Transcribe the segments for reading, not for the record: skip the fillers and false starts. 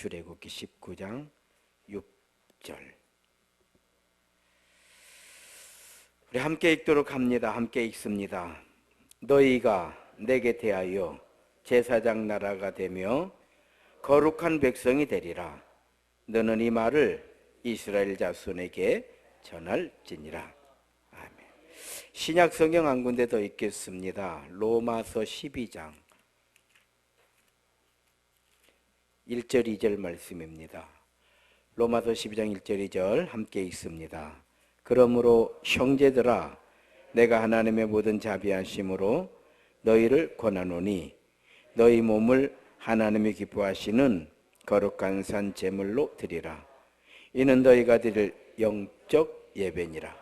출애굽기 19장 6절. 우리 함께 읽도록 합니다. 함께 읽습니다. 너희가 내게 대하여 제사장 나라가 되며 거룩한 백성이 되리라. 너는 이 말을 이스라엘 자손에게 전할지니라. 아멘. 신약 성경 한 군데 더 읽겠습니다. 로마서 12장 1절 2절 말씀입니다. 로마서 12장 1절 2절 함께 읽습니다. 그러므로 형제들아, 내가 하나님의 모든 자비하심으로 너희를 권하노니 너희 몸을 하나님이 기뻐하시는 거룩한 산 제물로 드리라. 이는 너희가 드릴 영적 예배니라.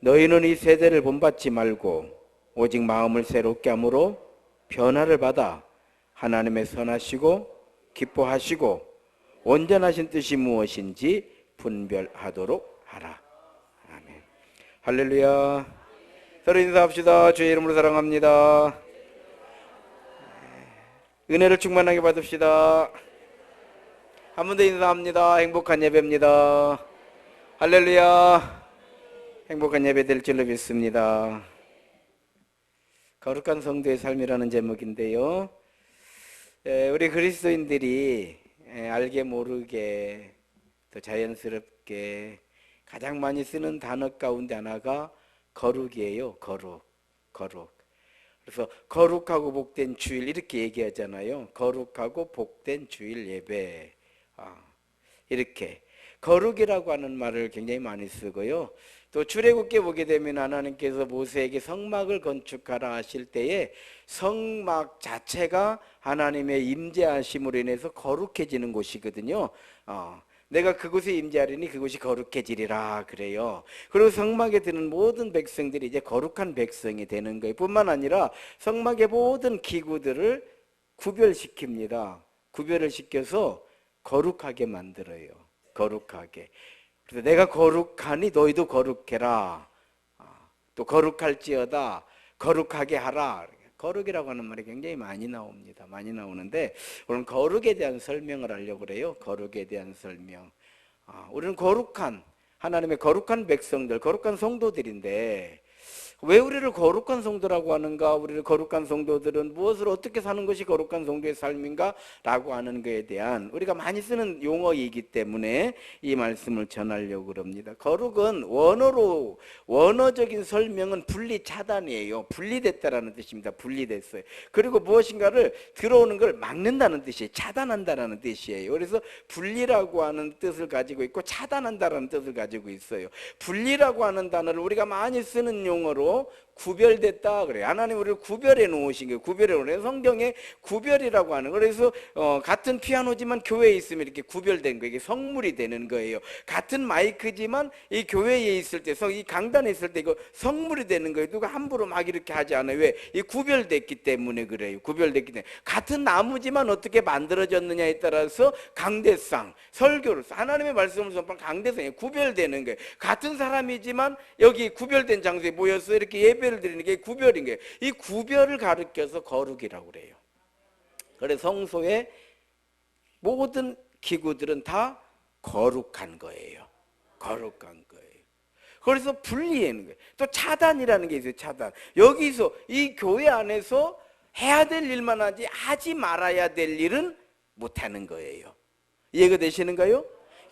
너희는 이 세대를 본받지 말고 오직 마음을 새롭게 함으로 변화를 받아 하나님의 선하시고 기뻐하시고 온전하신 뜻이 무엇인지 분별하도록 하라. 아멘. 할렐루야. 서로 인사합시다. 주의 이름으로 사랑합니다. 은혜를 충만하게 받읍시다. 한 번 더 인사합니다. 행복한 예배입니다. 할렐루야. 행복한 예배 될 줄로 믿습니다. 거룩한 성도의 삶이라는 제목인데요, 우리 그리스도인들이 알게 모르게 또 자연스럽게 가장 많이 쓰는 단어 가운데 하나가 거룩이에요. 거룩. 그래서 거룩하고 복된 주일 이렇게 얘기하잖아요. 거룩하고 복된 주일 예배. 이렇게 거룩이라고 하는 말을 굉장히 많이 쓰고요. 또 출애굽기에 보게 되면 하나님께서 모세에게 성막을 건축하라 하실 때에 성막 자체가 하나님의 임재하심으로 인해서 거룩해지는 곳이거든요. 내가 그곳에 임재하리니 그곳이 거룩해지리라 그래요. 그리고 성막에 드는 모든 백성들이 이제 거룩한 백성이 되는 거예요. 뿐만 아니라 성막의 모든 기구들을 구별시킵니다. 구별을 시켜서 거룩하게 만들어요. 거룩하게. 그래서 내가 거룩하니 너희도 거룩해라. 또 거룩할지어다. 거룩하게 하라. 거룩이라고 하는 말이 굉장히 많이 나옵니다. 많이 나오는데 오늘 거룩에 대한 설명을 하려고 그래요. 거룩에 대한 설명. 우리는 거룩한 하나님의 거룩한 백성들, 거룩한 성도들인데 왜 우리를 거룩한 성도라고 하는가? 우리를 거룩한 성도들은 무엇을 어떻게 사는 것이 거룩한 성도의 삶인가? 라고 하는 것에 대한 우리가 많이 쓰는 용어이기 때문에 이 말씀을 전하려고 합니다. 거룩은 원어적인 설명은 분리 차단이에요. 분리됐다라는 뜻입니다. 분리됐어요. 그리고 무엇인가를 들어오는 걸 막는다는 뜻이에요. 차단한다라는 뜻이에요. 그래서 분리라고 하는 뜻을 가지고 있고 차단한다라는 뜻을 가지고 있어요. 분리라고 하는 단어를 우리가 많이 쓰는 용어로 구별됐다 그래요. 하나님 우리를 구별해 놓으신 거예요. 구별해 놓으신 성경에 구별이라고 하는 거예요. 그래서 같은 피아노지만 교회에 있으면 이렇게 구별된 거예요. 이게 성물이 되는 거예요. 같은 마이크지만 이 교회에 있을 때, 이 강단에 있을 때 이거 성물이 되는 거예요. 누가 함부로 막 이렇게 하지 않아요. 왜? 이 구별됐기 때문에 그래요. 구별됐기 때문에. 같은 나무지만 어떻게 만들어졌느냐에 따라서 강대상, 설교로서 하나님의 말씀을 전파한 강대상이 구별되는 거예요. 같은 사람이지만 여기 구별된 장소에 모여서 이렇게 예배를 드리는 게 구별인 거예요. 이 구별을 가르쳐서 거룩이라고 그래요. 그래서 성소의 모든 기구들은 다 거룩한 거예요. 거룩한 거예요. 그래서 분리하는 거예요. 또 차단이라는 게 있어요. 차단. 여기서 이 교회 안에서 해야 될 일만 하지 말아야 될 일은 못하는 거예요. 이해가 되시는가요?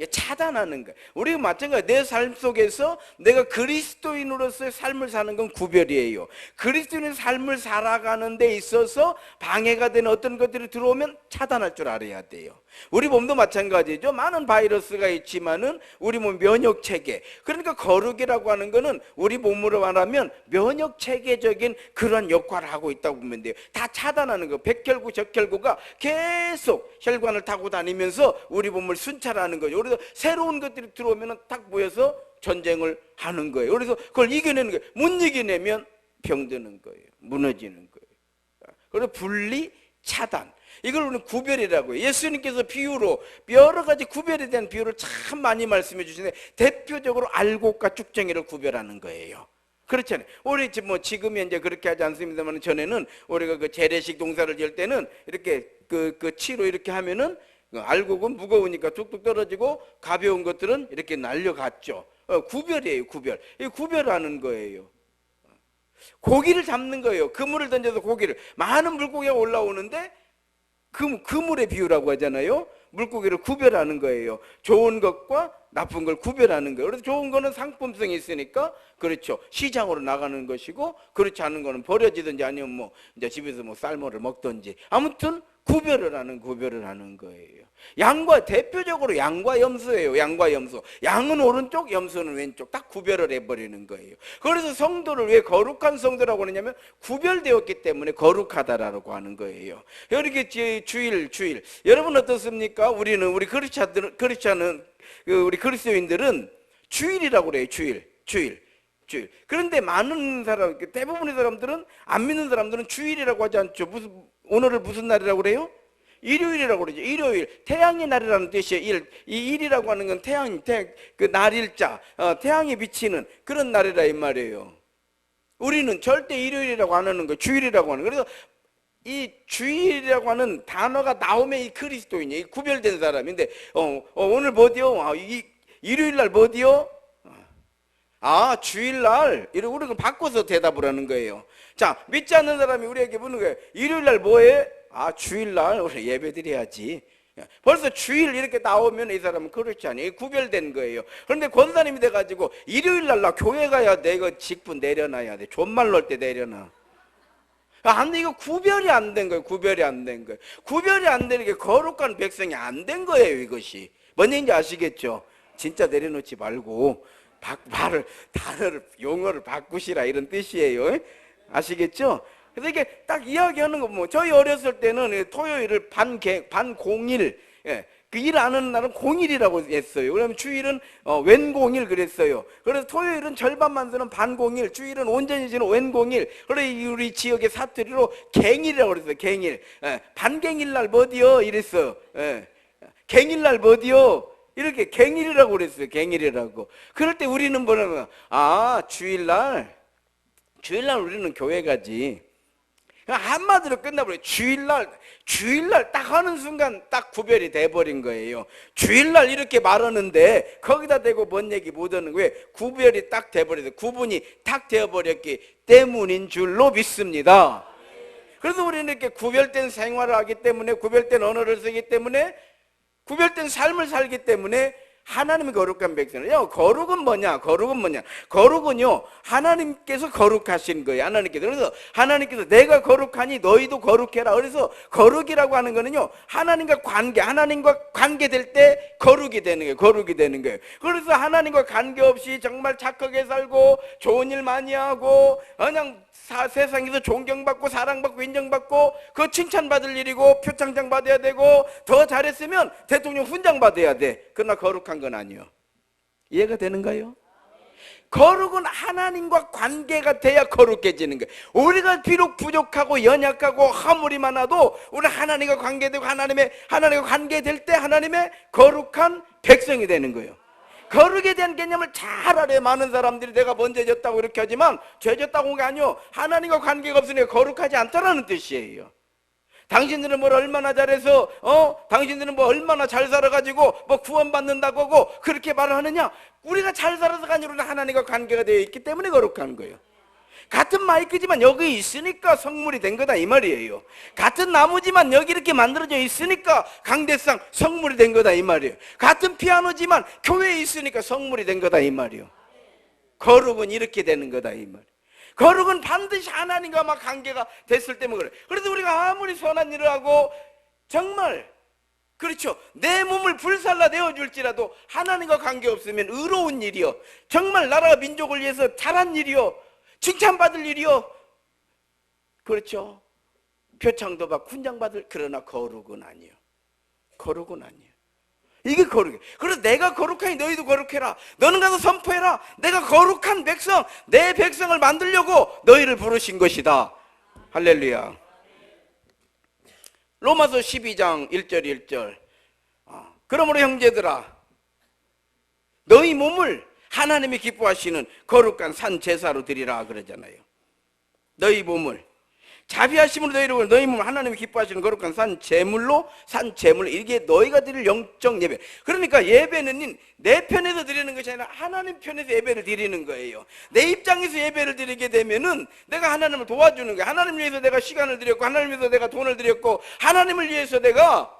차단하는 거예요. 우리가 마찬가지로 내 삶 속에서 내가 그리스도인으로서의 삶을 사는 건 구별이에요. 그리스도인의 삶을 살아가는 데 있어서 방해가 되는 어떤 것들이 들어오면 차단할 줄 알아야 돼요. 우리 몸도 마찬가지죠. 많은 바이러스가 있지만은 우리 몸 면역 체계. 그러니까 거룩이라고 하는 거는 우리 몸으로 말하면 면역 체계적인 그런 역할을 하고 있다고 보면 돼요. 다 차단하는 거. 백혈구, 적혈구가 계속 혈관을 타고 다니면서 우리 몸을 순찰하는 거죠. 그래서 새로운 것들이 들어오면 딱 모여서 전쟁을 하는 거예요. 그래서 그걸 이겨내는 거예요. 못 이겨내면 병드는 거예요. 무너지는 거예요. 그래서 분리, 차단. 이걸 우리는 구별이라고 해요. 예수님께서 비유로 여러 가지 구별에 대한 비유를 참 많이 말씀해 주시는데 대표적으로 알곡과 쭉정이를 구별하는 거예요. 그렇잖아요. 우리 지금 현재 그렇게 하지 않습니다만 전에는 우리가 그 재래식 농사를 지을 때는 이렇게 그 치로 이렇게 하면은 알곡은 무거우니까 뚝뚝 떨어지고 가벼운 것들은 이렇게 날려갔죠. 구별이에요, 구별. 이 구별하는 거예요. 고기를 잡는 거예요. 그물을 던져서 고기를, 많은 물고기가 올라오는데 그물의 비유라고 하잖아요. 물고기를 구별하는 거예요. 좋은 것과 나쁜 걸 구별하는 거예요. 그래서 좋은 거는 상품성이 있으니까, 그렇죠, 시장으로 나가는 것이고, 그렇지 않은 거는 버려지든지 아니면 뭐 이제 집에서 뭐 삶아를 먹든지, 아무튼 구별을 하는 거예요. 양과, 대표적으로 양과 염소예요. 양과 염소. 양은 오른쪽, 염소는 왼쪽. 딱 구별을 해버리는 거예요. 그래서 성도를 왜 거룩한 성도라고 하느냐면 구별되었기 때문에 거룩하다라고 하는 거예요. 이렇게 주일. 여러분 어떻습니까? 우리 우리 그리스도인들은 주일이라고 그래요. 주일. 그런데 많은 사람, 대부분의 사람들은, 안 믿는 사람들은 주일이라고 하지 않죠. 오늘을 무슨 날이라고 그래요? 일요일이라고 그러죠. 일요일, 태양의 날이라는 뜻이에요. 이 일이라고 하는 건 그 날일자, 태양이 비치는 그런 날이라 이 말이에요. 우리는 절대 일요일이라고 안 하는 거예요. 주일이라고 하는 거예요. 그래서 이 주일이라고 하는 단어가 나오면 이 그리스도인이에요. 이 구별된 사람인데, 오늘 뭐디요? 일요일 날 뭐디요? 주일날, 이러고 우리가 바꿔서 대답을 하는 거예요. 자, 믿지 않는 사람이 우리에게 묻는 거예요. 일요일날 뭐해? 주일날 우리 예배드려야지. 벌써 주일 이렇게 나오면 이 사람은 그렇지 않아요. 구별된 거예요. 그런데 권사님이 돼가지고 일요일날 나 교회 가야 돼. 이거 직분 내려놔야 돼. 존말 넣을 때 내려놔. 안 돼. 이거 구별이 안 된 거예요. 구별이 안 된 게 거룩한 백성이 안 된 거예요. 이것이 뭔 얘기인지 아시겠죠? 진짜 내려놓지 말고 단어를, 용어를 바꾸시라, 이런 뜻이에요. 아시겠죠? 그래서 이게 딱 이야기하는 거, 저희 어렸을 때는 토요일을 반공일, 그 일 안 하는 날은 공일이라고 했어요. 그러면 주일은 왼공일 그랬어요. 그래서 토요일은 절반만 쓰는 반공일, 주일은 온전히 지는 왼공일. 그래서 우리 지역의 사투리로 갱일이라고 그랬어요. 갱일. 반갱일 날 뭐디요? 이랬어요. 갱일 날 뭐디요? 이렇게 갱일이라고 그랬어요. 갱일이라고. 그럴 때 우리는 뭐라고? 주일날 우리는 교회 가지. 한마디로 끝나버려요. 주일날 딱 하는 순간 딱 구별이 돼버린 거예요. 주일날 이렇게 말하는데 거기다 대고 뭔 얘기 못하는 거예요. 구별이 딱 돼버려서, 구분이 딱 되어버렸기 때문인 줄로 믿습니다. 그래서 우리는 이렇게 구별된 생활을 하기 때문에, 구별된 언어를 쓰기 때문에, 구별된 삶을 살기 때문에 하나님의 거룩한 백성이에요. 거룩은 뭐냐? 거룩은요, 하나님께서 거룩하신 거예요. 그래서 하나님께서 내가 거룩하니 너희도 거룩해라. 그래서 거룩이라고 하는 거는요, 하나님과 관계될 때 거룩이 되는 거예요. 그래서 하나님과 관계없이 정말 착하게 살고 좋은 일 많이 하고 그냥 세상에서 존경받고 사랑받고 인정받고, 그 칭찬받을 일이고 표창장 받아야 되고, 더 잘했으면 대통령 훈장 받아야 돼. 그러나 거룩한 건 아니에요. 이해가 되는가요? 거룩은 하나님과 관계가 돼야 거룩해지는 거예요. 우리가 비록 부족하고 연약하고 허물이 많아도 우리 하나님과 관계되고 하나님과 관계될 때 하나님의 거룩한 백성이 되는 거예요. 거룩에 대한 개념을 잘 알아요. 많은 사람들이 내가 먼저 졌다고 이렇게 하지만, 죄졌다고 한 게 아니요, 하나님과 관계가 없으니까 거룩하지 않다라는 뜻이에요. 당신들은 뭘 얼마나 잘해서 당신들은 뭐 얼마나 잘 살아가지고 뭐 구원받는다고 하고 그렇게 말을 하느냐? 우리가 잘 살아서가 아니라 하나님과 관계가 되어 있기 때문에 거룩한 거예요. 같은 마이크지만 여기 있으니까 성물이 된 거다 이 말이에요. 같은 나무지만 여기 이렇게 만들어져 있으니까 강대상 성물이 된 거다 이 말이에요. 같은 피아노지만 교회에 있으니까 성물이 된 거다 이 말이에요. 거룩은 이렇게 되는 거다 이 말이에요. 거룩은 반드시 하나님과 막 관계가 됐을 때면 그래. 그래서 우리가 아무리 선한 일을 하고 정말, 그렇죠, 내 몸을 불살라 내어줄지라도 하나님과 관계 없으면 의로운 일이요, 정말 나라와 민족을 위해서 잘한 일이요, 칭찬받을 일이요, 그렇죠, 표창도 받고 훈장 받을, 그러나 거룩은 아니에요. 이게 거룩이에요. 그래서 내가 거룩하니 너희도 거룩해라. 너는 가서 선포해라. 내가 거룩한 백성, 내 백성을 만들려고 너희를 부르신 것이다. 할렐루야. 로마서 12장 1절. 그러므로 형제들아, 너희 몸을 하나님이 기뻐하시는 거룩한 산 제사로 드리라 그러잖아요. 너희 몸을. 자비하심으로 너희를 너희 몸을 하나님이 기뻐하시는 거룩한 산 제물로 이게 너희가 드릴 영적 예배. 그러니까 예배는 내 편에서 드리는 것이 아니라 하나님 편에서 예배를 드리는 거예요. 내 입장에서 예배를 드리게 되면은 내가 하나님을 도와주는 거예요. 하나님을 위해서 내가 시간을 드렸고, 하나님을 위해서 내가 돈을 드렸고, 하나님을 위해서 내가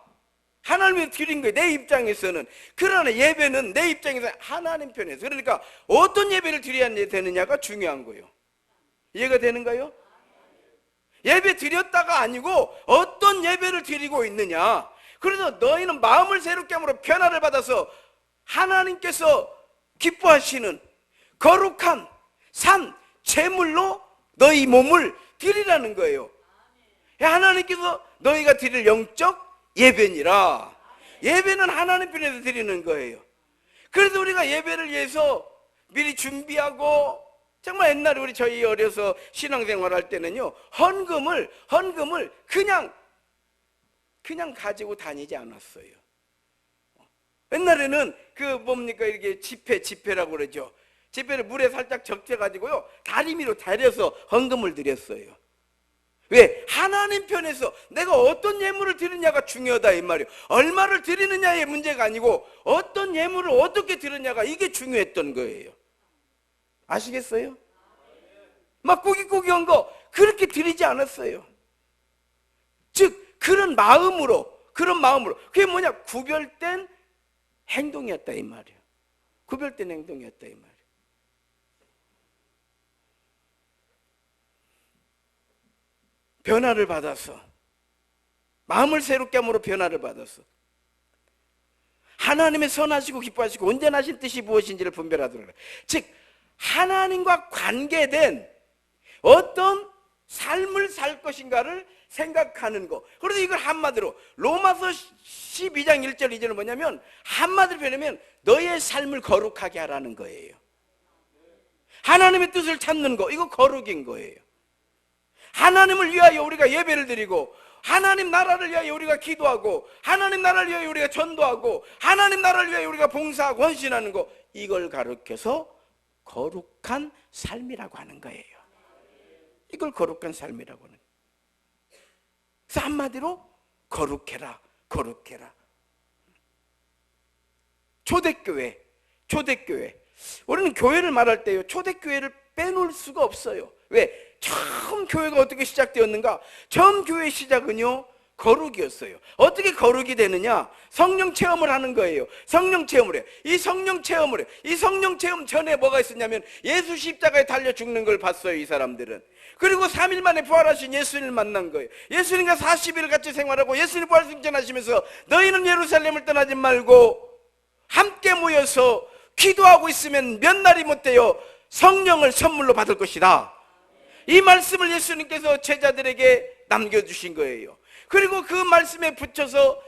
하나님을 드린 거예요. 내 입장에서는. 그러나 예배는 내 입장에서 하나님 편에서. 그러니까 어떤 예배를 드려야 되느냐가 중요한 거예요. 이해가 되는가요? 예배 드렸다가 아니고 어떤 예배를 드리고 있느냐. 그래서 너희는 마음을 새롭게 함으로 변화를 받아서 하나님께서 기뻐하시는 거룩한 산 제물로 너희 몸을 드리라는 거예요. 하나님께서 너희가 드릴 영적 예배니라. 예배는 하나님 편에서 드리는 거예요. 그래서 우리가 예배를 위해서 미리 준비하고, 정말 옛날에 우리 저희 어려서 신앙생활 할 때는요, 헌금을 그냥 가지고 다니지 않았어요. 옛날에는 이렇게 지폐라고 그러죠. 지폐를 물에 살짝 적셔가지고요, 다리미로 데려서 헌금을 드렸어요. 왜? 하나님 편에서 내가 어떤 예물을 드리느냐가 중요하다 이 말이에요. 얼마를 드리느냐의 문제가 아니고 어떤 예물을 어떻게 드리느냐가, 이게 중요했던 거예요. 아시겠어요? 막 꾸깃꾸깃한 거 그렇게 드리지 않았어요. 즉 그런 마음으로 그게 뭐냐? 구별된 행동이었다 이 말이에요. 구별된 행동이었다 이 말이에요. 변화를 받아서, 마음을 새롭게 함으로 변화를 받아서 하나님의 선하시고 기뻐하시고 온전하신 뜻이 무엇인지를 분별하도록 해요. 즉 하나님과 관계된 어떤 삶을 살 것인가를 생각하는 거. 그래서 이걸 한마디로 로마서 12장 1절 2절은 뭐냐면, 한마디로 표현하면 너의 삶을 거룩하게 하라는 거예요. 하나님의 뜻을 찾는 거, 이거 거룩인 거예요. 하나님을 위하여 우리가 예배를 드리고, 하나님 나라를 위하여 우리가 기도하고, 하나님 나라를 위하여 우리가 전도하고, 하나님 나라를 위하여 우리가 봉사하고 헌신하는 거, 이걸 가르쳐서 거룩한 삶이라고 하는 거예요. 이걸 거룩한 삶이라고 하는 거예요. 그래서 한마디로 거룩해라. 초대교회. 우리는 교회를 말할 때요, 초대교회를 빼놓을 수가 없어요. 왜? 처음 교회가 어떻게 시작되었는가? 처음 교회의 시작은요, 거룩이었어요. 어떻게 거룩이 되느냐? 성령 체험을 하는 거예요. 성령 체험을 해요. 이 성령 체험 전에 뭐가 있었냐면, 예수 십자가에 달려 죽는 걸 봤어요, 이 사람들은. 그리고 3일 만에 부활하신 예수님을 만난 거예요. 예수님과 40일 같이 생활하고 예수님 부활 승천하시면서 너희는 예루살렘을 떠나지 말고 함께 모여서 기도하고 있으면 몇 날이 못 돼요 성령을 선물로 받을 것이다. 이 말씀을 예수님께서 제자들에게 남겨주신 거예요. 그리고 그 말씀에 붙여서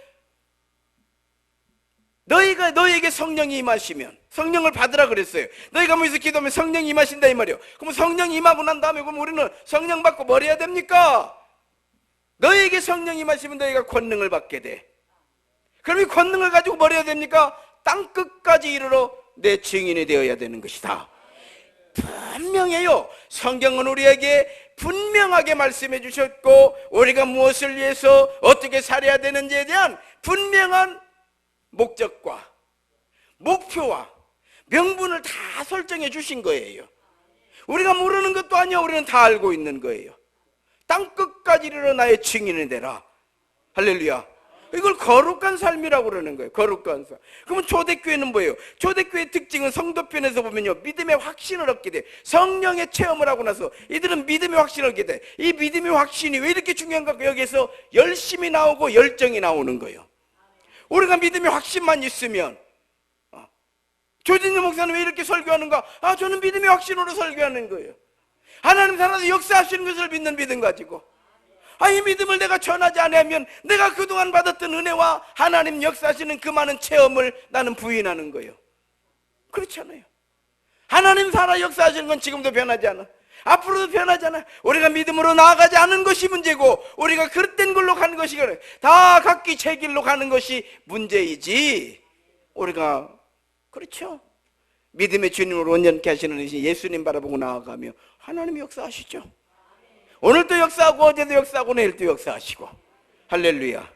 너희에게 성령이 임하시면, 성령을 받으라 그랬어요. 너희가 모여서 기도하면 성령이 임하신다 이 말이에요. 그럼 성령이 임하고 난 다음에 그럼 우리는 성령 받고 뭘 해야 됩니까? 너희에게 성령이 임하시면 너희가 권능을 받게 돼. 그럼 이 권능을 가지고 뭘 해야 됩니까? 땅 끝까지 이르러 내 증인이 되어야 되는 것이다. 분명해요. 성경은 우리에게 분명하게 말씀해 주셨고, 우리가 무엇을 위해서 어떻게 살아야 되는지에 대한 분명한 목적과 목표와 명분을 다 설정해 주신 거예요. 우리가 모르는 것도 아니야. 우리는 다 알고 있는 거예요. 땅 끝까지 이르러 나의 증인이 되라. 할렐루야. 이걸 거룩한 삶이라고 그러는 거예요. 거룩한 삶. 그러면 초대교회는 뭐예요? 초대교회의 특징은 성도편에서 보면요, 믿음의 확신을 얻게 돼. 성령의 체험을 하고 나서 이들은 믿음의 확신을 얻게 돼. 이 믿음의 확신이 왜 이렇게 중요한가? 여기에서 열심이 나오고 열정이 나오는 거예요. 우리가 믿음의 확신만 있으면, 조진주 목사는 왜 이렇게 설교하는가? 저는 믿음의 확신으로 설교하는 거예요. 하나님 살아서 역사하시는 것을 믿는 믿음 가지고, 이 믿음을 내가 전하지 않으면 내가 그동안 받았던 은혜와 하나님 역사하시는 그 많은 체험을 나는 부인하는 거예요. 그렇잖아요. 하나님 살아 역사하시는 건 지금도 변하지 않아. 앞으로도 변하지 않아. 우리가 믿음으로 나아가지 않은 것이 문제고, 우리가 그릇된 걸로 가는 것이 다 각기 제 길로 가는 것이 문제이지, 우리가 그렇죠. 믿음의 주님으로 온전케 하시는 예수님 바라보고 나아가며 하나님이 역사하시죠. 오늘도 역사하고 어제도 역사하고 내일도 역사하시고. 할렐루야.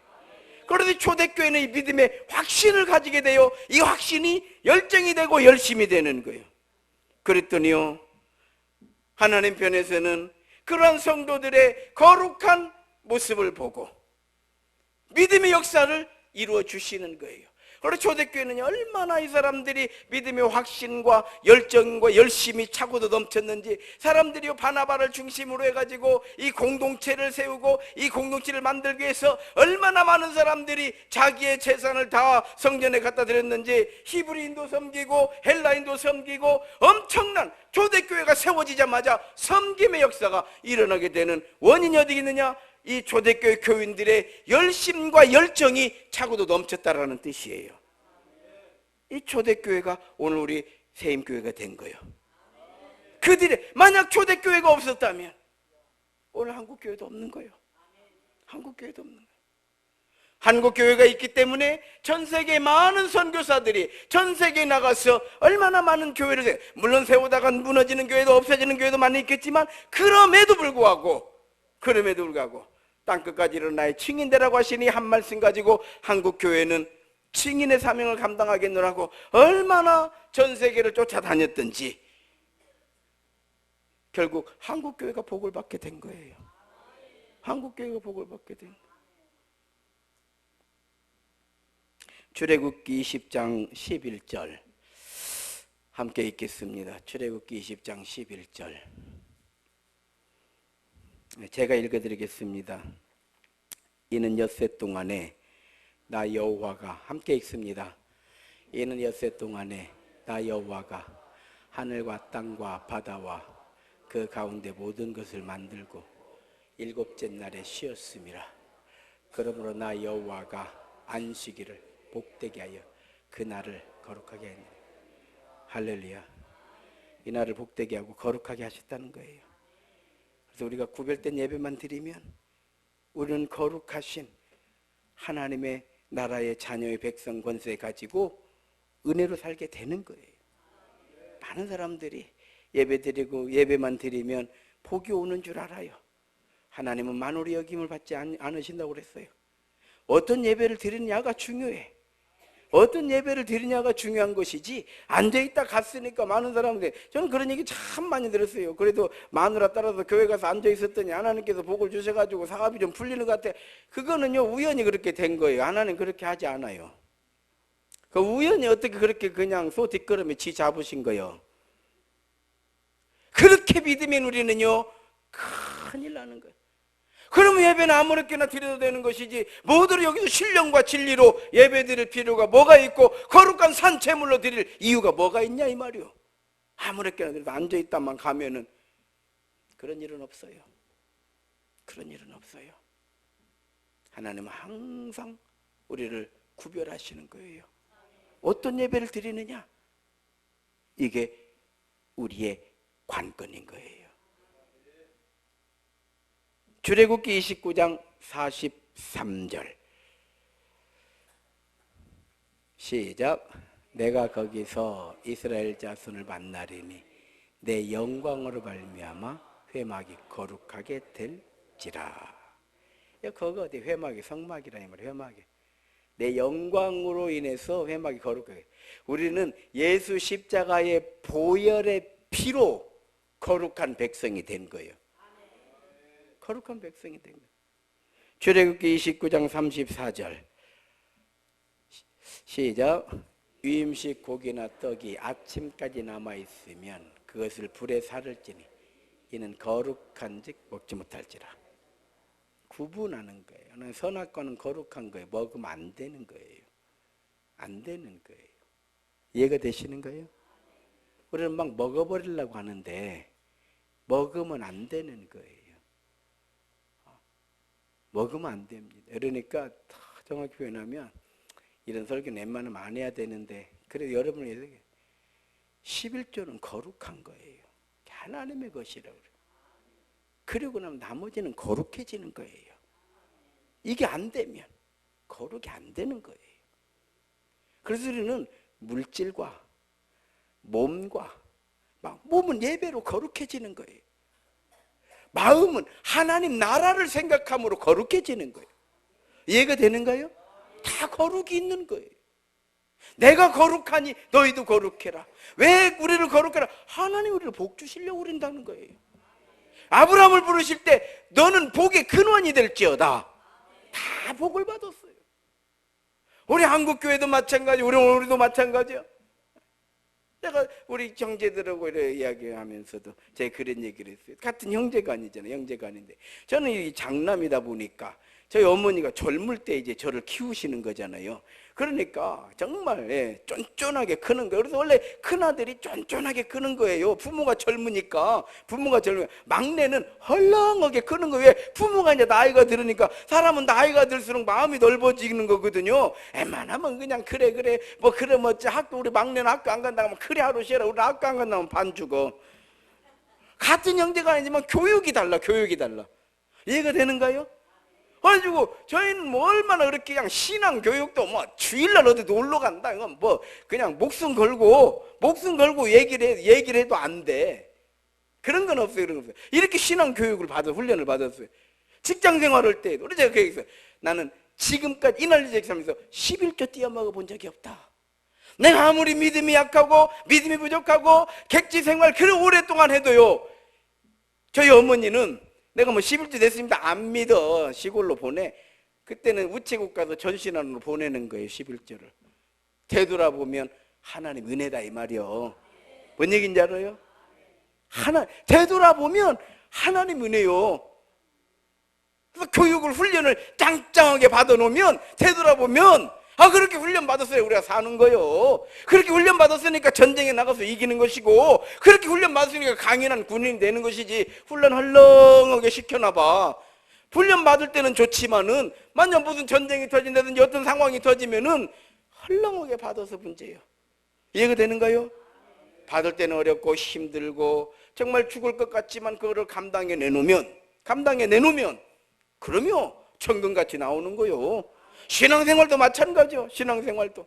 그런데 초대교회는 이 믿음의 확신을 가지게 되어 이 확신이 열정이 되고 열심이 되는 거예요. 그랬더니요, 하나님 편에서는 그러한 성도들의 거룩한 모습을 보고 믿음의 역사를 이루어 주시는 거예요. 그리고 초대교회는 얼마나 이 사람들이 믿음의 확신과 열정과 열심히 차고도 넘쳤는지, 사람들이 바나바를 중심으로 해가지고 이 공동체를 세우고 이 공동체를 만들기 위해서 얼마나 많은 사람들이 자기의 재산을 다 성전에 갖다 드렸는지, 히브리인도 섬기고 헬라인도 섬기고 엄청난 초대교회가 세워지자마자 섬김의 역사가 일어나게 되는 원인이 어디 있느냐? 이 초대교회 교인들의 열심과 열정이 차고도 넘쳤다라는 뜻이에요. 이 초대교회가 오늘 우리 세임교회가 된 거예요. 그들의 만약 초대교회가 없었다면 오늘 한국교회도 없는 거예요. 한국교회도 없는 거예요. 한국교회가 있기 때문에 전 세계 많은 선교사들이 전 세계에 나가서 얼마나 많은 교회를 세워, 물론 세우다가 무너지는 교회도 없어지는 교회도 많이 있겠지만 그럼에도 불구하고 땅끝까지 이르는 나의 증인되라고 하시니 한 말씀 가지고 한국교회는 증인의 사명을 감당하겠노라고 얼마나 전 세계를 쫓아다녔던지 결국 한국교회가 복을 받게 된 거예요. 한국교회가 복을 받게 된 거예요. 출애굽기 20장 11절 함께 읽겠습니다. 출애굽기 20장 11절 제가 읽어드리겠습니다. 이는 엿새 동안에 나 여호와가, 함께 읽습니다. 이는 엿새 동안에 나 여호와가 하늘과 땅과 바다와 그 가운데 모든 것을 만들고 일곱째 날에 쉬었음이라. 그러므로 나 여호와가 안식일을 복되게 하여 그 날을 거룩하게 하니라. 할렐루야. 이 날을 복되게 하고 거룩하게 하셨다는 거예요. 그래서 우리가 구별된 예배만 드리면 우리는 거룩하신 하나님의 나라의 자녀의 백성 권세 가지고 은혜로 살게 되는 거예요. 많은 사람들이 예배 드리고 예배만 드리면 복이 오는 줄 알아요. 하나님은 만홀의 여김을 받지 않으신다고 그랬어요. 어떤 예배를 드리느냐가 중요해. 어떤 예배를 드리냐가 중요한 것이지, 앉아있다 갔으니까 많은 사람들이, 저는 그런 얘기 참 많이 들었어요. 그래도 마누라 따라서 교회 가서 앉아있었더니 하나님께서 복을 주셔가지고 사업이 좀 풀리는 것 같아. 그거는요 우연히 그렇게 된 거예요. 하나님 그렇게 하지 않아요. 그 우연히 어떻게 그렇게 그냥 소 뒷걸음에 지 잡으신 거예요. 그렇게 믿으면 우리는요 큰일 나는 거예요. 그러면 예배는 아무렇게나 드려도 되는 것이지, 모두를 여기서 신령과 진리로 예배 드릴 필요가 뭐가 있고 거룩한 산채물로 드릴 이유가 뭐가 있냐 이 말이요. 아무렇게나 드려도 앉아있다만 가면은 그런 일은 없어요. 그런 일은 없어요. 하나님은 항상 우리를 구별하시는 거예요. 어떤 예배를 드리느냐, 이게 우리의 관건인 거예요. 출애굽기 29장 43절 시작. 내가 거기서 이스라엘 자손을 만나리니 내 영광으로 말미암아 회막이 거룩하게 될지라. 거기 어디 회막이 성막이라 이 말이에요. 회막이 내 영광으로 인해서 회막이 거룩하게. 우리는 예수 십자가의 보혈의 피로 거룩한 백성이 된 거예요. 거룩한 백성이 된 거예요. 출애굽기 29장 34절 시작. 유임식 고기나 떡이 아침까지 남아있으면 그것을 불에 살을지니 이는 거룩한즉 먹지 못할지라. 구분하는 거예요. 선악과는 거룩한 거예요. 먹으면 안 되는 거예요. 안 되는 거예요. 이해가 되시는 거예요? 우리는 막 먹어버리려고 하는데 먹으면 안 되는 거예요. 먹으면 안 됩니다. 그러니까 정확히 표현하면 이런 설교는 웬만하면 안 해야 되는데, 그래도 여러분이 11조는 거룩한 거예요. 하나님의 것이라고 그래요. 그리고 나면 나머지는 거룩해지는 거예요. 이게 안 되면 거룩이 안 되는 거예요. 그래서 우리는 물질과 몸과 막 몸은 예배로 거룩해지는 거예요. 마음은 하나님 나라를 생각함으로 거룩해지는 거예요. 이해가 되는가요? 다 거룩이 있는 거예요. 내가 거룩하니 너희도 거룩해라. 왜 우리를 거룩해라? 하나님 우리를 복 주시려고 그런다는 거예요. 아브라함을 부르실 때 너는 복의 근원이 될지어다. 다 복을 받았어요. 우리 한국교회도 마찬가지, 우리도 마찬가지야. 내가 우리 형제들하고 이렇게 이야기하면서도 제가 그런 얘기를 했어요. 같은 형제가 아니잖아요. 형제가 아닌데 저는 이 장남이다 보니까 저희 어머니가 젊을 때 이제 저를 키우시는 거잖아요. 그러니까 정말 쫀쫀하게 크는 거예요. 그래서 원래 큰아들이 쫀쫀하게 크는 거예요. 부모가 젊으니까. 막내는 헐렁하게 크는 거예요. 왜? 부모가 이제 나이가 들으니까. 사람은 나이가 들수록 마음이 넓어지는 거거든요. 웬만하면 그냥 그래 뭐 그러면 학교, 우리 막내는 학교 안 간다고 하면 그래 하루 쉬어라. 우리 학교 안 간다면 반 죽어. 같은 형제가 아니지만 교육이 달라. 이해가 되는가요? 그래가지고 저희는 뭐 얼마나 그렇게 그냥 신앙 교육도 뭐 주일날 어디 놀러 간다 이건 뭐 그냥 목숨 걸고 얘기를 해도 안 돼. 그런 건 없어요. 이렇게 신앙 교육을 훈련을 받았어요. 직장 생활할 때도 우리 제가 그 얘기했어요. 나는 지금까지 이날리제 살면서 11조 띄어먹어 본 적이 없다. 내가 아무리 믿음이 약하고 믿음이 부족하고 객지 생활 그런 오랫동안 해도요, 저희 어머니는 내가 뭐 11주 됐습니다 안 믿어. 시골로 보내. 그때는 우체국 가서 전신환으로 보내는 거예요. 11주를 되돌아보면 하나님 은혜다 이 말이요. 뭔 얘기인지 알아요? 되돌아보면 하나님 은혜요. 그래서 교육을 훈련을 짱짱하게 받아놓으면 되돌아보면 그렇게 훈련 받았어요. 우리가 사는 거요. 그렇게 훈련 받았으니까 전쟁에 나가서 이기는 것이고, 그렇게 훈련 받았으니까 강인한 군인이 되는 것이지. 훈련 헐렁하게 시켜놔봐. 훈련 받을 때는 좋지만은 만약 무슨 전쟁이 터진다든지 어떤 상황이 터지면은 헐렁하게 받아서 문제예요. 이해가 되는가요? 받을 때는 어렵고 힘들고 정말 죽을 것 같지만 그거를 감당해 내놓으면 그러면 천금같이 나오는 거요. 신앙생활도 마찬가지요. 신앙생활도.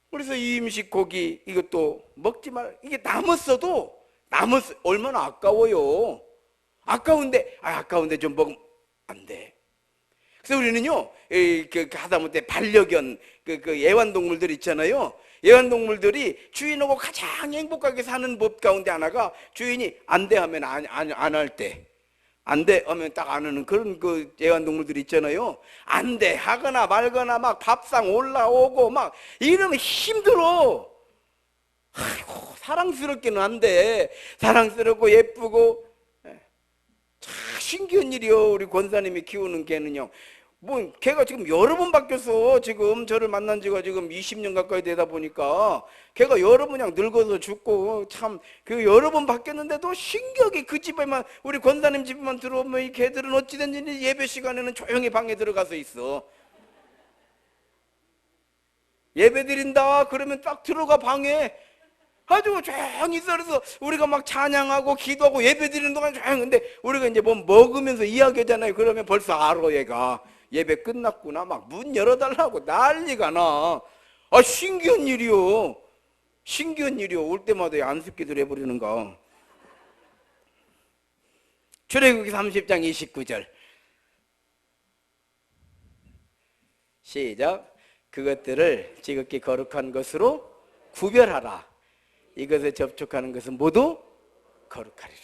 그래서 이 음식 고기 이것도 먹지 말. 이게 남았어도 얼마나 아까워요. 아까운데 좀 먹으면 안 돼. 그래서 우리는요, 하다못해 반려견 그 애완동물들 있잖아요. 애완동물들이 주인하고 가장 행복하게 사는 법 가운데 하나가 주인이 안 돼 하면 안 할 때. 안 돼 하면 딱 안 하는 그런 그 애완동물들 있잖아요. 안 돼 하거나 말거나 막 밥상 올라오고 막 이러면 힘들어. 아이고, 사랑스럽기는 한데 사랑스럽고 예쁘고 참 신기한 일이요. 우리 권사님이 키우는 개는요. 뭐 걔가 지금 여러 번 바뀌었어. 지금 저를 만난 지가 지금 20년 가까이 되다 보니까 걔가 여러 번 그냥 늙어서 죽고 참 그 여러 번 바뀌었는데도 신기하게 그 집에만, 우리 권사님 집에만 들어오면 이 개들은 어찌됐는지 예배 시간에는 조용히 방에 들어가서 있어. 예배 드린다 그러면 딱 들어가 방에 아주 조용히 있어. 그래서 우리가 막 찬양하고 기도하고 예배 드리는 동안 조용히. 근데 우리가 이제 뭐 먹으면서 이야기하잖아요. 그러면 벌써 알아. 얘가 예배 끝났구나. 막 문 열어달라고 난리가 나. 신기한 일이요. 올 때마다 안습기들 해버리는가. 출애굽기 30장 29절 시작. 그것들을 지극히 거룩한 것으로 구별하라. 이것에 접촉하는 것은 모두 거룩하리라.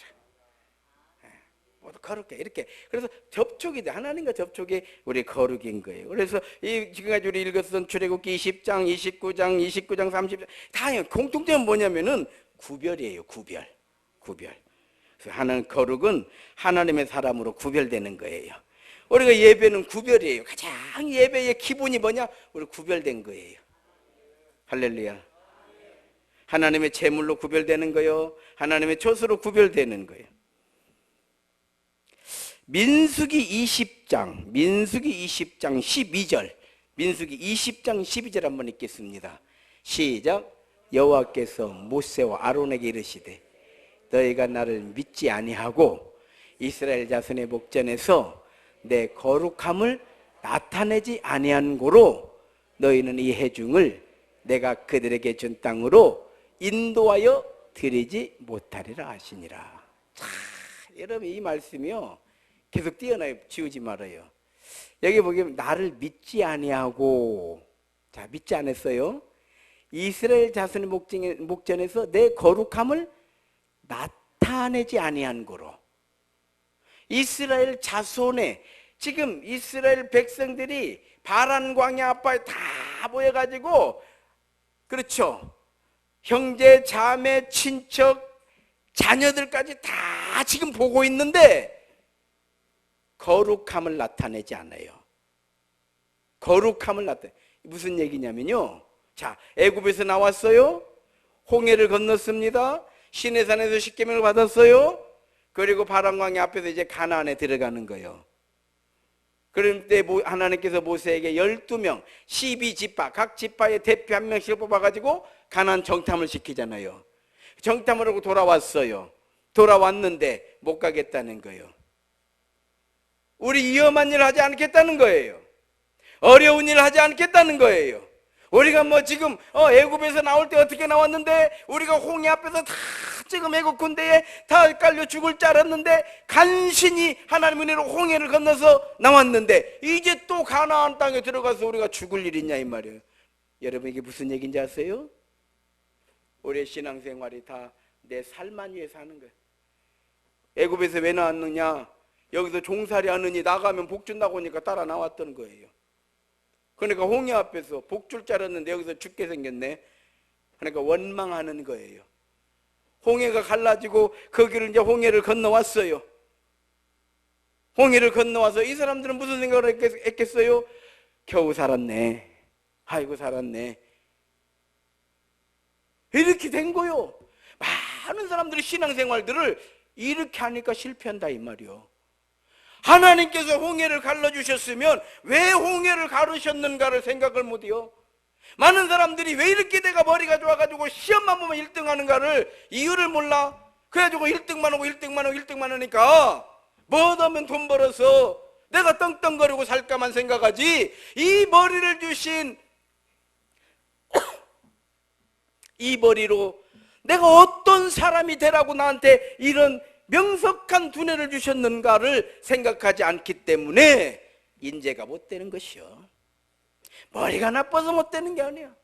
모두 거룩해. 이렇게. 그래서 접촉이 돼. 하나님과 접촉이 우리 거룩인 거예요. 그래서 지금까지 우리 읽었던 출애굽기 20장, 29장, 30장 다 공통점은 뭐냐면은 구별이에요. 구별. 그래서 거룩은 하나님의 사람으로 구별되는 거예요. 우리가 예배는 구별이에요. 가장 예배의 기본이 뭐냐? 우리 구별된 거예요. 할렐루야. 하나님의 제물로 구별되는 거요. 하나님의 촛으로 구별되는 거예요. 민수기 20장 12절. 민수기 20장 12절 한번 읽겠습니다. 시작. 여호와께서 모세와 아론에게 이르시되 너희가 나를 믿지 아니하고 이스라엘 자손의 목전에서 내 거룩함을 나타내지 아니한 고로 너희는 이 회중을 내가 그들에게 준 땅으로 인도하여 드리지 못하리라 하시니라. 자, 여러분 이 말씀이요 계속 뛰어나요. 지우지 말아요. 여기 보면 나를 믿지 아니하고, 자, 믿지 않았어요. 이스라엘 자손의 목전에서 내 거룩함을 나타내지 아니한 거로. 이스라엘 자손의, 지금 이스라엘 백성들이 바란 광야 앞에 다 모여가지고, 그렇죠, 형제, 자매, 친척, 자녀들까지 다 지금 보고 있는데 거룩함을 나타내지 않아요. 거룩함을 나타내. 무슨 얘기냐면요, 자, 애굽에서 나왔어요. 홍해를 건넜습니다. 시내산에서 십계명을 받았어요. 그리고 바람광야 앞에서 이제 가나안에 들어가는 거예요. 그럴 때 하나님께서 모세에게 12명 12지파, 각 지파의 대표 한 명씩 뽑아가지고 가나안 정탐을 시키잖아요. 정탐을 하고 돌아왔어요. 돌아왔는데 못 가겠다는 거예요. 우리 위험한 일을 하지 않겠다는 거예요. 어려운 일을 하지 않겠다는 거예요. 우리가 뭐 지금 애굽에서 나올 때 어떻게 나왔는데, 우리가 홍해 앞에서 다 지금 애굽 군대에 다 깔려 죽을 줄 알았는데 간신히 하나님 은혜로 홍해를 건너서 나왔는데 이제 또 가나안 땅에 들어가서 우리가 죽을 일 있냐 이 말이에요. 여러분 이게 무슨 얘기인지 아세요? 우리의 신앙생활이 다 내 살만 위해서 하는 거예요. 애굽에서 왜 나왔느냐? 여기서 종살이 하느니 나가면 복 준다고 하니까 따라 나왔던 거예요. 그러니까 홍해 앞에서 복 줄 줄 알았는데 여기서 죽게 생겼네. 그러니까 원망하는 거예요. 홍해가 갈라지고 거기를 이제 홍해를 건너왔어요. 홍해를 건너와서 이 사람들은 무슨 생각을 했겠어요? 겨우 살았네. 아이고 살았네. 이렇게 된 거요. 많은 사람들이 신앙생활들을 이렇게 하니까 실패한다 이 말이요. 하나님께서 홍해를 갈라주셨으면 왜 홍해를 가르셨는가를 생각을 못해요. 많은 사람들이 왜 이렇게 내가 머리가 좋아가지고 시험만 보면 1등 하는가를 이유를 몰라. 그래가지고 1등만 하고 1등만 하고 1등만 하니까 뭐하면 돈 벌어서 내가 떵떵거리고 살까만 생각하지, 이 머리를 주신 이 머리로 내가 어떤 사람이 되라고 나한테 이런 명석한 두뇌를 주셨는가를 생각하지 않기 때문에 인재가 못 되는 것이요. 머리가 나빠서 못 되는 게 아니야.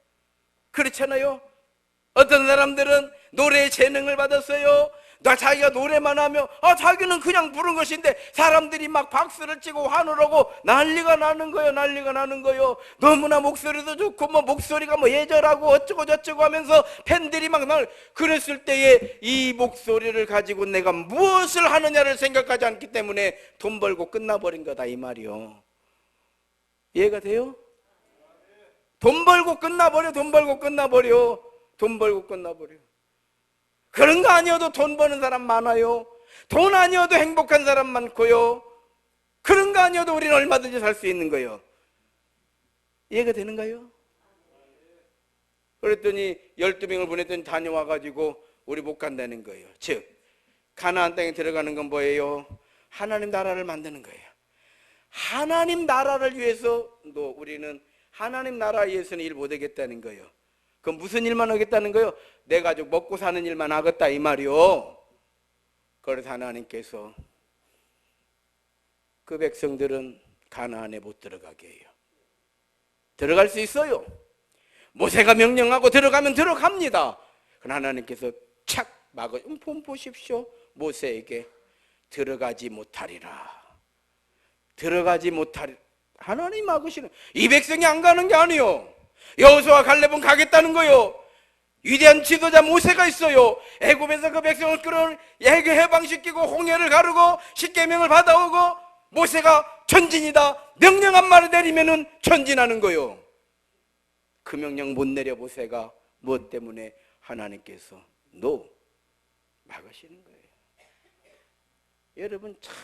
그렇잖아요. 어떤 사람들은 노래의 재능을 받았어요. 자기가 노래만 하면 자기는 그냥 부른 것인데 사람들이 막 박수를 치고 환호하고 난리가 나는 거예요. 난리가 나는 거예요. 너무나 목소리도 좋고 뭐 목소리가 뭐 예절하고 어쩌고 저쩌고 하면서 팬들이 막 날, 그랬을 때에 이 목소리를 가지고 내가 무엇을 하느냐를 생각하지 않기 때문에 돈 벌고 끝나버린 거다 이 말이요. 이해가 돼요? 돈 벌고 끝나버려. 돈 벌고 끝나버려. 돈 벌고 끝나버려. 그런 거 아니어도 돈 버는 사람 많아요. 돈 아니어도 행복한 사람 많고요. 그런 거 아니어도 우리는 얼마든지 살 수 있는 거예요. 이해가 되는가요? 그랬더니 12명을 보냈더니 다녀와가지고 우리 못 간다는 거예요. 즉 가나안 땅에 들어가는 건 뭐예요? 하나님 나라를 만드는 거예요. 하나님 나라를 위해서도 우리는 하나님 나라 위해서는 일 못하겠다는 거예요. 그럼 무슨 일만 하겠다는 거예요? 내 가족 먹고 사는 일만 하겠다 이 말이요. 그래서 하나님께서 그 백성들은 가나안에 못 들어가게 해요. 들어갈 수 있어요. 모세가 명령하고 들어가면 들어갑니다. 그러나 하나님께서 착 막아. 보십시오. 모세에게 들어가지 못하리라. 들어가지 못하리라. 하나님 막으시는. 이 백성이 안 가는 게 아니요. 여호수아 갈렙은 가겠다는 거요. 위대한 지도자 모세가 있어요. 애굽에서 그 백성을 끌어 해방시키고 홍해를 가르고 십계명을 받아오고 모세가 전진이다 명령 한 말을 내리면은 전진하는 거요. 그 명령 못 내려 모세가 무엇 때문에? 하나님께서 막으시는 거예요. 여러분 참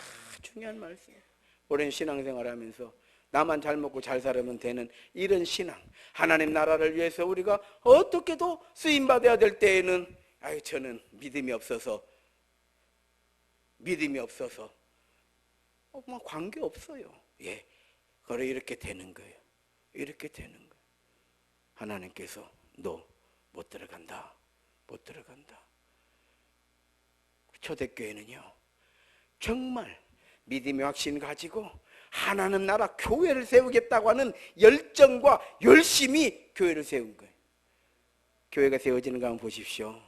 중요한 말씀이에요. 오랜 신앙생활 하면서 나만 잘 먹고 잘 살면 되는 이런 신앙, 하나님 나라를 위해서 우리가 어떻게도 쓰임받아야 될 때에는 저는 믿음이 없어서 뭐 관계없어요. 예, 그래 이렇게 되는 거예요. 이렇게 되는 거예요. 하나님께서 너 못 들어간다. 못 들어간다. 초대교회는요, 정말 믿음의 확신 가지고 하나님 나라 교회를 세우겠다고 하는 열정과 열심히 교회를 세운 거예요. 교회가 세워지는 거 한번 보십시오.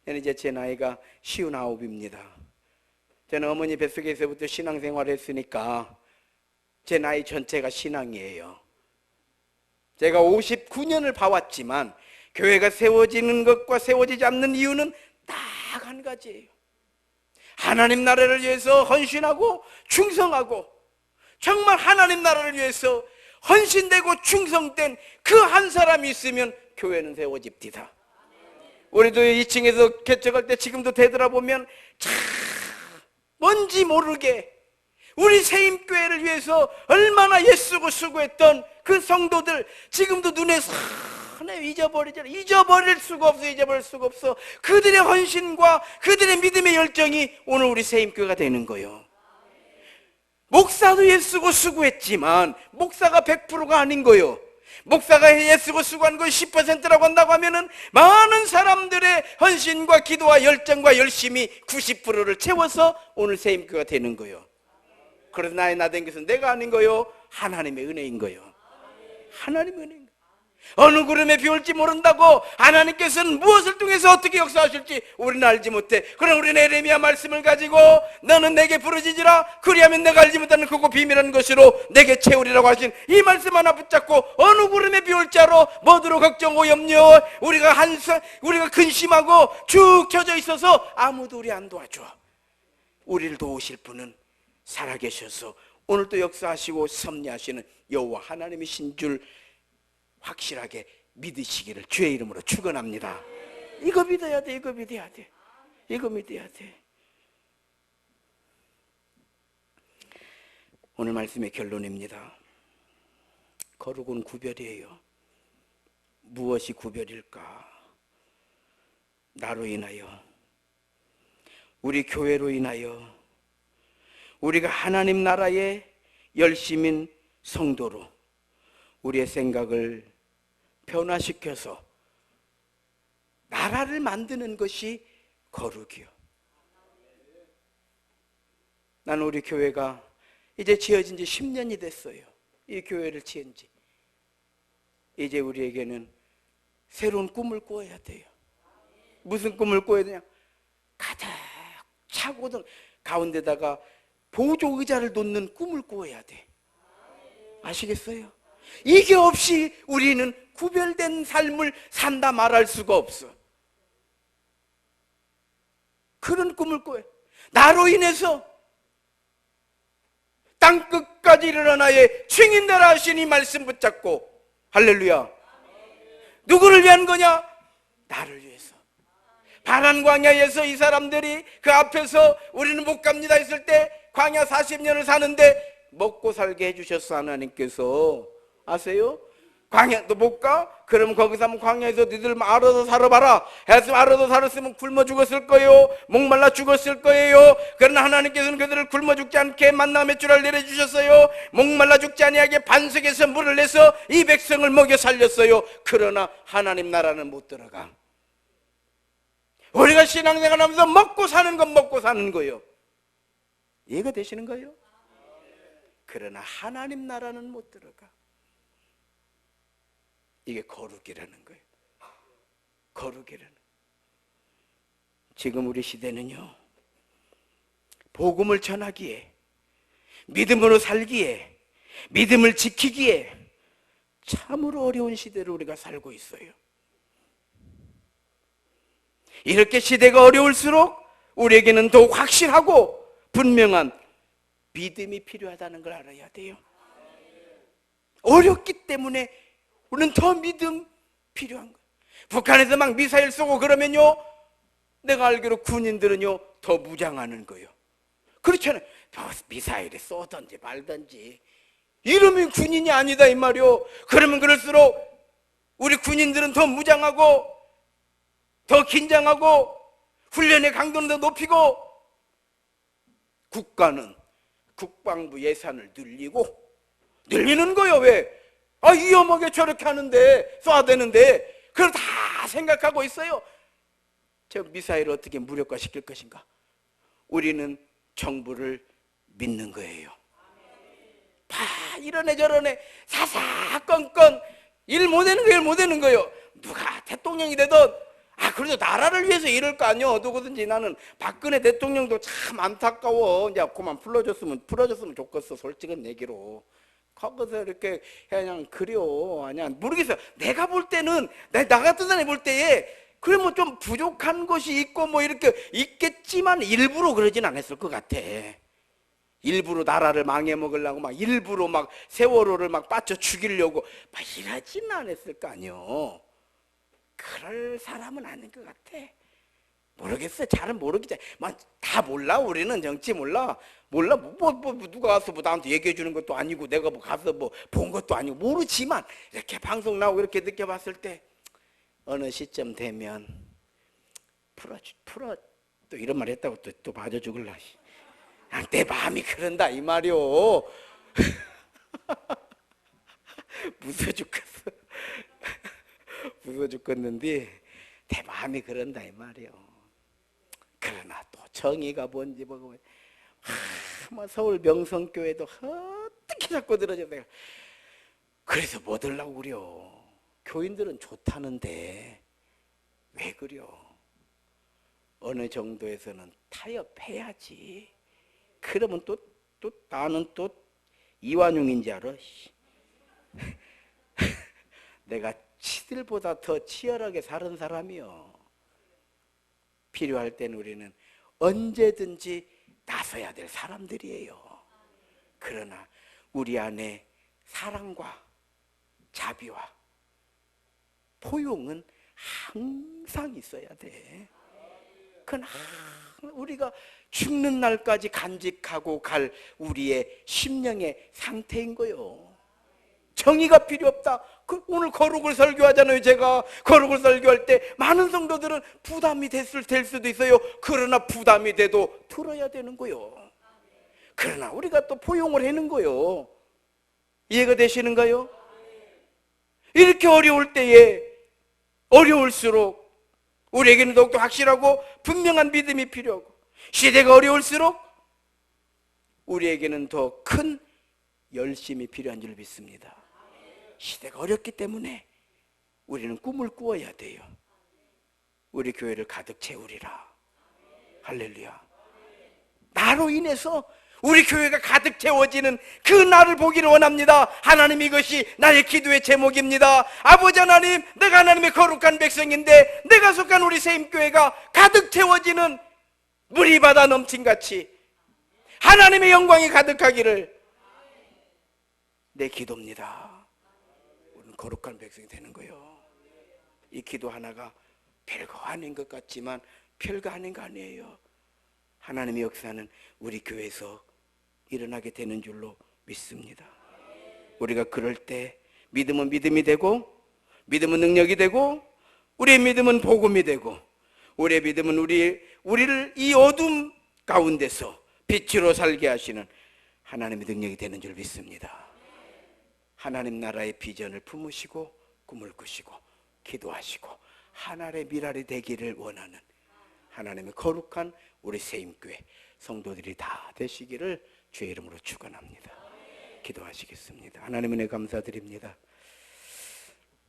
저는 이제 제 나이가 59입니다. 저는 어머니 뱃속에서부터 신앙생활을 했으니까 제 나이 전체가 신앙이에요. 제가 59년을 봐왔지만 교회가 세워지는 것과 세워지지 않는 이유는 딱 한 가지예요. 하나님 나라를 위해서 헌신하고 충성하고, 정말 하나님 나라를 위해서 헌신되고 충성된 그 한 사람이 있으면 교회는 세워집니다. 우리도 2층에서 개척할 때 지금도 되돌아보면 참 뭔지 모르게 우리 세임교회를 위해서 얼마나 애쓰고 수고했던 그 성도들, 지금도 눈에 선에 잊어버리잖아요. 잊어버릴 수가 없어. 그들의 헌신과 그들의 믿음의 열정이 오늘 우리 세임교회가 되는 거예요. 목사도 애쓰고 수고했지만 목사가 100%가 아닌 거예요. 목사가 애쓰고 수고한 거 10%라고 한다고 하면은 많은 사람들의 헌신과 기도와 열정과 열심이 90%를 채워서 오늘 세임교회가 되는 거예요. 그래서 나의 나된 것은 내가 아닌 거요, 하나님의 은혜인 거요. 하나님의 은혜인 거요. 어느 구름에 비 올지 모른다고 하나님께서는 무엇을 통해서 어떻게 역사하실지 우리는 알지 못해. 그럼 우리는 에레미야 말씀을 가지고 너는 내게 부르짖으라, 그리하면 내가 알지 못하는 크고 비밀한 것으로 내게 채우리라고 하신 이 말씀 하나 붙잡고 어느 구름에 비 올지 알아. 뭐더러 걱정고 염려, 우리가 근심하고 쭉 켜져 있어서 아무도 우리 안 도와줘. 우리를 도우실 분은 살아계셔서 오늘도 역사하시고 섭리하시는 여호와 하나님이신 줄 확실하게 믿으시기를 주의 이름으로 축원합니다. 이거 믿어야 돼. 이거 믿어야 돼. 이거 믿어야 돼. 오늘 말씀의 결론입니다. 거룩은 구별이에요. 무엇이 구별일까? 나로 인하여, 우리 교회로 인하여, 우리가 하나님 나라의 열심인 성도로 우리의 생각을 변화시켜서 나라를 만드는 것이 거룩이요. 나는 우리 교회가 이제 지어진 지 10년이 됐어요. 이 교회를 지은 지. 이제 우리에게는 새로운 꿈을 꾸어야 돼요. 무슨 꿈을 꾸어야 되냐? 가득 차고든 가운데다가 보조 의자를 놓는 꿈을 꾸어야 돼. 아시겠어요? 이게 없이 우리는 구별된 삶을 산다 말할 수가 없어. 그런 꿈을 꾸어요. 나로 인해서 땅끝까지 일어나의 증인되라 하신 이 말씀 붙잡고, 할렐루야. 누구를 위한 거냐? 나를 위해서. 바란 광야에서 이 사람들이 그 앞에서 우리는 못 갑니다 했을 때 광야 40년을 사는데 먹고 살게 해주셨어. 하나님께서. 아세요? 광야도 못 가? 그럼 거기서 한번 광야에서 너희들 알아서 살아봐라 해서 알아서 살았으면 굶어 죽었을 거예요. 목말라 죽었을 거예요. 그러나 하나님께서는 그들을 굶어 죽지 않게 만나 맷줄을 내려주셨어요. 목말라 죽지 아니하게 반석에서 물을 내서 이 백성을 먹여 살렸어요. 그러나 하나님 나라는 못 들어가. 우리가 신앙생활 하면서 먹고 사는 건 먹고 사는 거예요. 이해가 되시는 거예요? 그러나 하나님 나라는 못 들어가. 이게 거룩이라는 거예요. 거룩이라는. 지금 우리 시대는요, 복음을 전하기에, 믿음으로 살기에, 믿음을 지키기에 참으로 어려운 시대를 우리가 살고 있어요. 이렇게 시대가 어려울수록 우리에게는 더욱 확실하고 분명한 믿음이 필요하다는 걸 알아야 돼요. 어렵기 때문에 우리는 더 믿음 필요한 거예요. 북한에서 막 미사일 쏘고 그러면요, 내가 알기로 군인들은요 더 무장하는 거예요. 그렇잖아요. 미사일에 쏘든지 말든지 이러면 군인이 아니다 이 말이요. 그러면 그럴수록 우리 군인들은 더 무장하고 더 긴장하고 훈련의 강도는 더 높이고, 국가는 국방부 예산을 늘리는 거예요. 왜? 위험하게 저렇게 하는데 쏴야 되는데 그걸 다 생각하고 있어요. 저 미사일을 어떻게 무력화시킬 것인가? 우리는 정부를 믿는 거예요. 이러네 저러네 사사건건 일 못하는 거 일 못하는 거예요. 누가 대통령이 되든 그래도 나라를 위해서 이럴 거 아니요. 누구든지. 나는 박근혜 대통령도 참 안타까워. 이제 그만 풀어줬으면 좋겠어. 솔직한 얘기로. 거기서 이렇게 그냥 그려. 아니야 모르겠어요. 내가 볼 때는 나 같은 사람이 볼 때에 그래 뭐 좀 부족한 것이 있고 뭐 이렇게 있겠지만 일부러 그러진 않았을 것 같아. 일부러 나라를 망해먹으려고 막 일부러 막 세월호를 막 빠져 죽이려고 막 이러지는 않았을 거 아니요. 그럴 사람은 아닌 것 같아. 모르겠어요. 잘은 모르겠지. 다 몰라. 우리는 정치 몰라. 누가 와서 뭐 나한테 얘기해 주는 것도 아니고 내가 뭐 가서 뭐 본 것도 아니고 모르지만 이렇게 방송 나오고 이렇게 느껴봤을 때 어느 시점 되면 풀어 또 이런 말 했다고 또 맞아 죽을라. 내 마음이 그런다 이 말이오. 무서워 죽겠어. 무서워 죽겠는데 내 마음이 그런다 이 말이오. 그러나 또 정의가 뭔지 보고 서울 명성교회도 어떻게 자꾸 들어져. 내가 그래서 뭐 들라고 그려. 교인들은 좋다는데 왜 그려. 어느 정도에서는 타협해야지. 그러면 또 나는 또 이완용인지 알아? 내가 치들보다 더 치열하게 사는 사람이요. 필요할 때는 우리는 언제든지 나서야 될 사람들이에요. 그러나 우리 안에 사랑과 자비와 포용은 항상 있어야 돼. 그건 우리가 죽는 날까지 간직하고 갈 우리의 심령의 상태인 거요. 정의가 필요 없다. 오늘 거룩을 설교하잖아요. 제가 거룩을 설교할 때 많은 성도들은 부담이 될 수도 있어요. 그러나 부담이 돼도 들어야 되는 거요. 그러나 우리가 또 포용을 하는 거요. 이해가 되시는가요? 이렇게 어려울 때에 어려울수록 우리에게는 더욱더 확실하고 분명한 믿음이 필요하고, 시대가 어려울수록 우리에게는 더 큰 열심이 필요한 줄 믿습니다. 시대가 어렵기 때문에 우리는 꿈을 꾸어야 돼요. 우리 교회를 가득 채우리라. 할렐루야. 나로 인해서 우리 교회가 가득 채워지는 그 날을 보기를 원합니다. 하나님, 이것이 나의 기도의 제목입니다. 아버지 하나님, 내가 하나님의 거룩한 백성인데 내가 속한 우리 세임교회가 가득 채워지는 물이 바다 넘친같이 하나님의 영광이 가득하기를 내 기도입니다. 우리는 거룩한 백성이 되는 거예요. 이 기도 하나가 별거 아닌 것 같지만 별거 아닌 거 아니에요. 하나님의 역사는 우리 교회에서 일어나게 되는 줄로 믿습니다. 우리가 그럴 때 믿음은 믿음이 되고, 믿음은 능력이 되고, 우리의 믿음은 복음이 되고, 우리의 믿음은 우리를 이 어둠 가운데서 빛으로 살게 하시는 하나님의 능력이 되는 줄 믿습니다. 하나님 나라의 비전을 품으시고 꿈을 꾸시고 기도하시고 하나님의 미랄이 되기를 원하는 하나님의 거룩한 우리 세임교회 성도들이 다 되시기를 주의 이름으로 축원합니다. 기도하시겠습니다. 하나님 은혜 감사드립니다.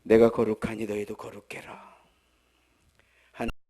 내가 거룩하니 너희도 거룩해라.